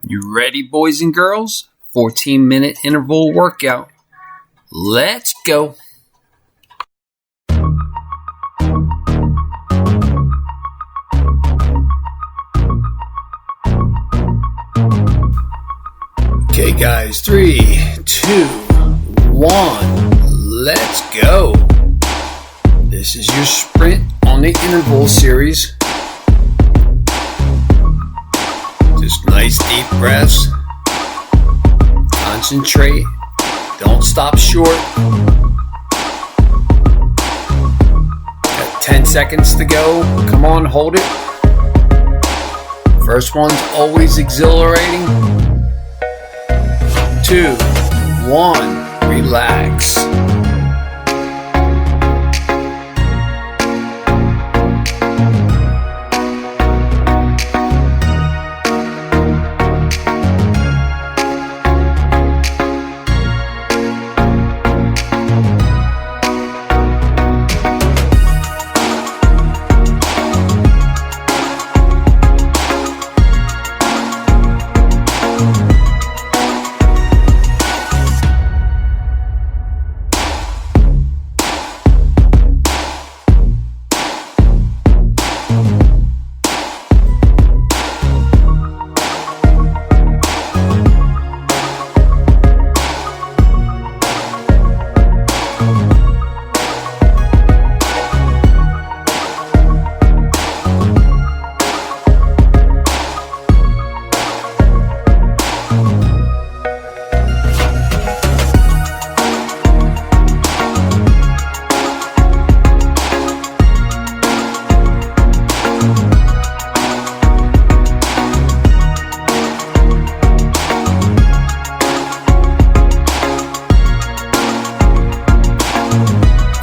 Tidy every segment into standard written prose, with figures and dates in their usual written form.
You ready, boys and girls? 14-minute interval workout. Let's go. Okay, guys, 3, 2, 1, let's go. This is your sprint on the interval series. Just nice deep breaths. Concentrate. Don't stop short. Got 10 seconds to go. Come on, hold it. First one's always exhilarating. 2, 1, relax.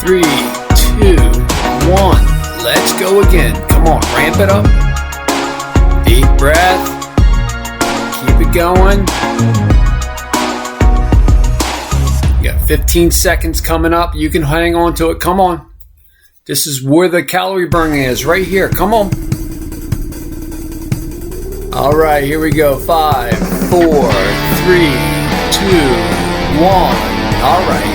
Three, 2, 1, let's go again. Come on, ramp it up. Deep breath. Keep it going. You got 15 seconds coming up. You can hang on to it. Come on. This is where the calorie burning is, right here. Come on. All right, here we go. 5, 4, 3, 2, 1. All right.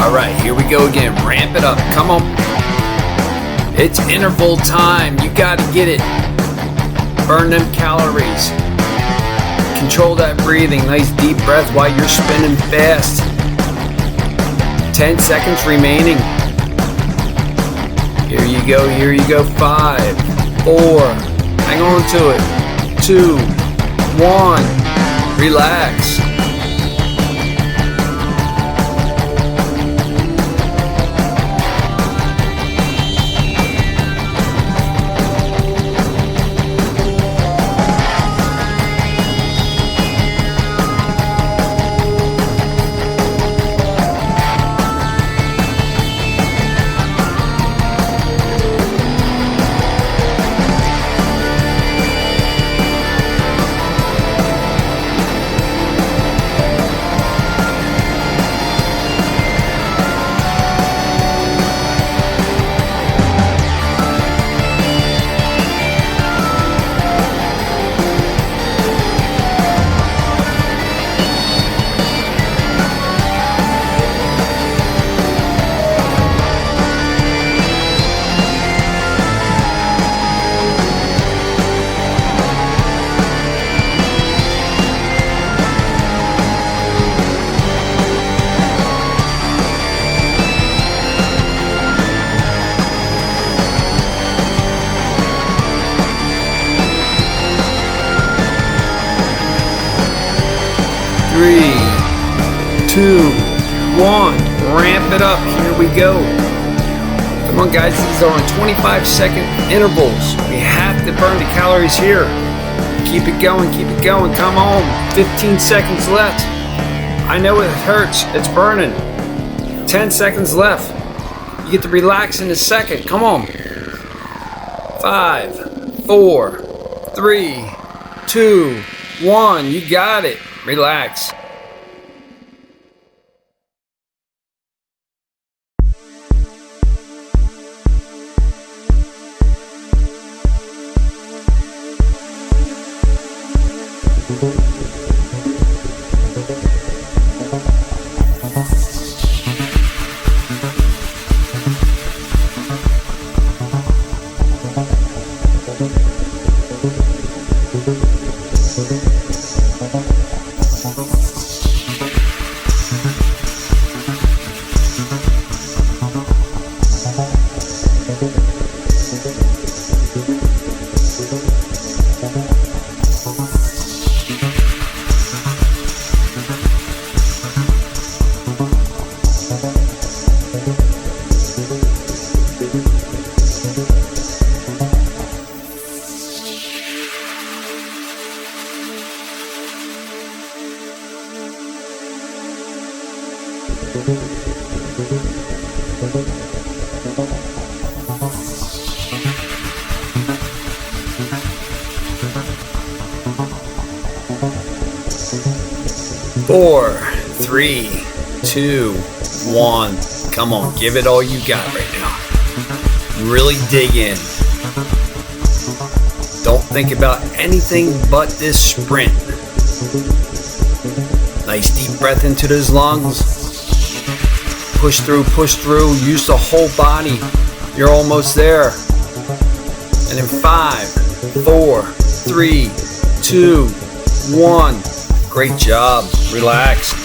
All right, here we go again. Ramp it up. Come on. It's interval time. You got to get it. Burn them calories. Control that breathing. Nice deep breath while you're spinning fast. 10 seconds remaining. Here you go. Here you go. 5, 4. Hang on to it. 2, 1. Relax. 3, 2, 1. Ramp it up. Here we go. Come on, guys. These are on 25-second intervals. We have to burn the calories here. Keep it going. Keep it going. Come on. 15 seconds left. I know it hurts. It's burning. 10 seconds left. You get to relax in a second. Come on. 5, 4, 3, 2, 1. You got it. Relax. Four, 3, 2, 1. Come on, give it all you got right now. Really dig in. Don't think about anything but this sprint. Nice deep breath into those lungs. Push through, use the whole body. You're almost there. And in 5, 4, 3, 2, 1. Great job. Relax.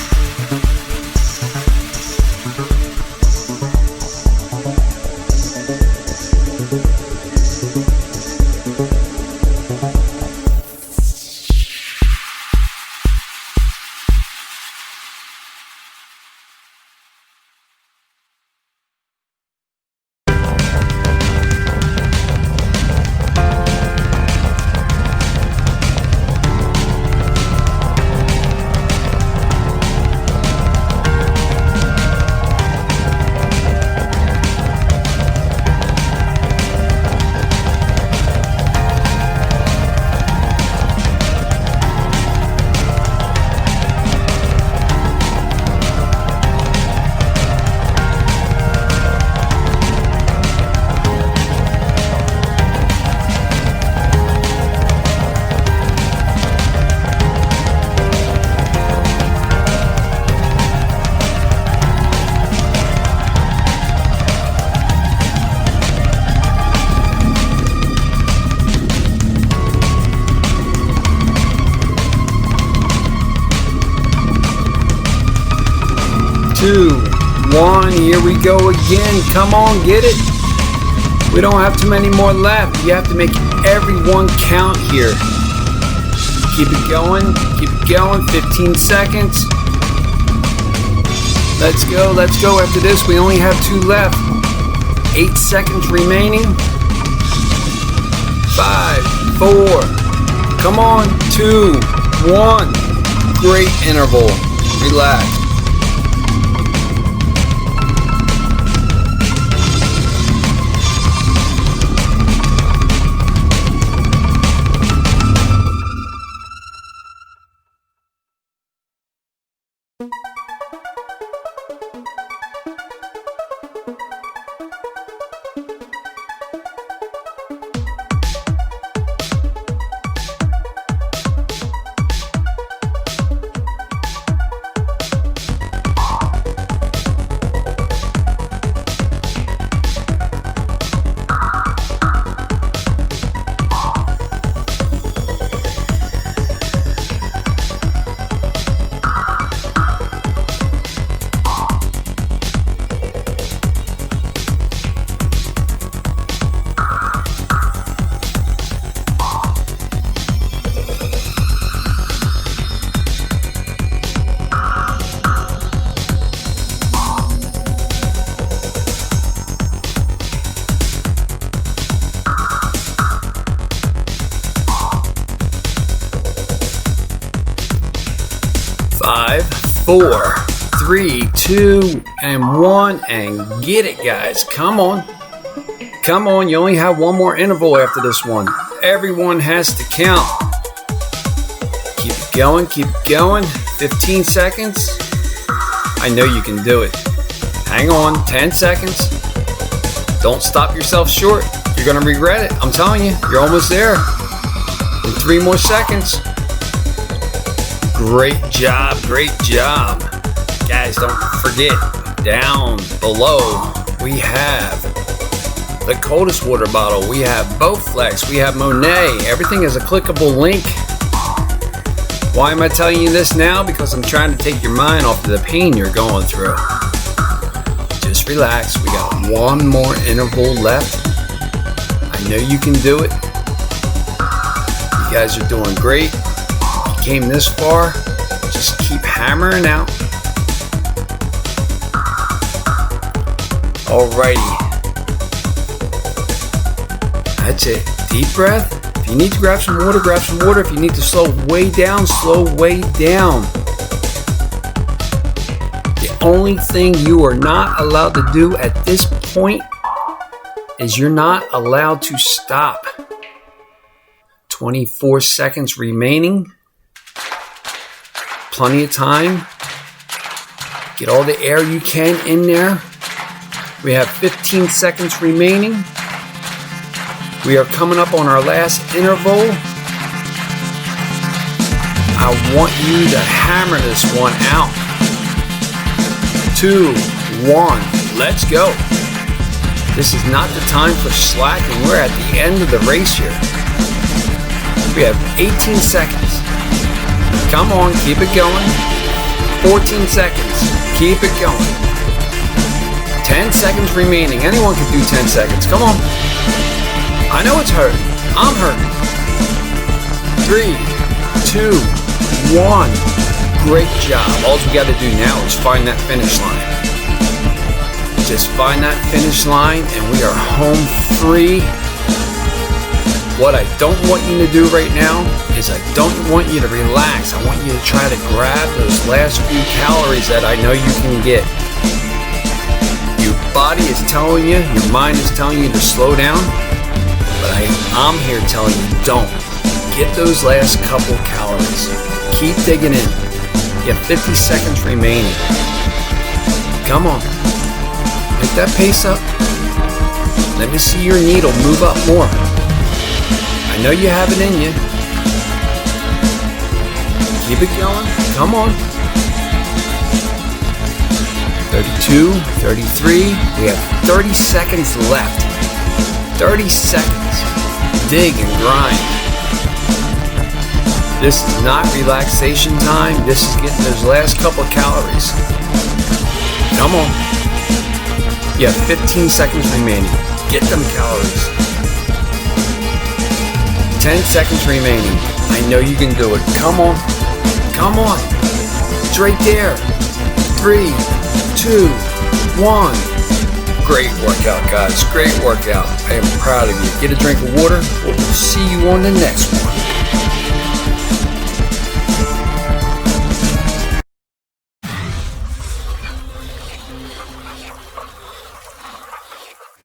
Two, 1, here we go again. Come on, get it. We don't have too many more left. You have to make every one count here. Keep it going, 15 seconds. Let's go. After this, we only have 2 left. 8 seconds remaining. 5, 4, come on, 2, 1. Great interval. Relax. 5, 4, 3, 2, and 1, and get it, guys. Come on. Come on, you only have one more interval after this one. Everyone has to count. Keep it going, keep it going. 15 seconds. I know you can do it. Hang on, 10 seconds. Don't stop yourself short. You're gonna regret it. I'm telling you, you're almost there. In 3 more seconds. Great job, great job. Guys, don't forget, down below, we have the coldest water bottle. We have Bowflex, we have Monet. Everything is a clickable link. Why am I telling you this now? Because I'm trying to take your mind off of the pain you're going through. Just relax. We got one more interval left. I know you can do it. You guys are doing great. You came this far. Just keep hammering out. Alrighty. That's it. Deep breath. If you need to grab some water, grab some water. If you need to slow way down, slow way down. The only thing you are not allowed to do at this point is you're not allowed to stop. 24 seconds remaining. Plenty of time. Get all the air you can in there. We have 15 seconds remaining. We are coming up on our last interval. I want you to hammer this one out. 2, 1, let's go. This is not the time for slacking. We're at the end of the race here. We have 18 seconds. Come on, keep it going. 14 seconds, keep it going. 10 seconds remaining. Anyone can do 10 seconds. Come on. I know it's hurting. I'm hurting. 3, 2, 1. Great job. All we got to do now is find that finish line. Just find that finish line and we are home free. What I don't want you to do right now is I don't want you to relax. I want you to try to grab those last few calories that I know you can get. Your body is telling you, your mind is telling you to slow down. But I'm here telling you, don't. Get those last couple calories. Keep digging in. You have 50 seconds remaining. Come on. Pick that pace up. Let me see your needle move up more. I know you have it in you. Keep it going. Come on. 32, 33. We have 30 seconds left. 30 seconds. Dig and grind. This is not relaxation time. This is getting those last couple of calories. Come on. You have 15 seconds remaining. Get them calories. 10 seconds remaining. I know you can do it. Come on. Come on. It's right there. 3, 2, 1. Great workout, guys. Great workout. I am proud of you. Get a drink of water. We'll see you on the next one.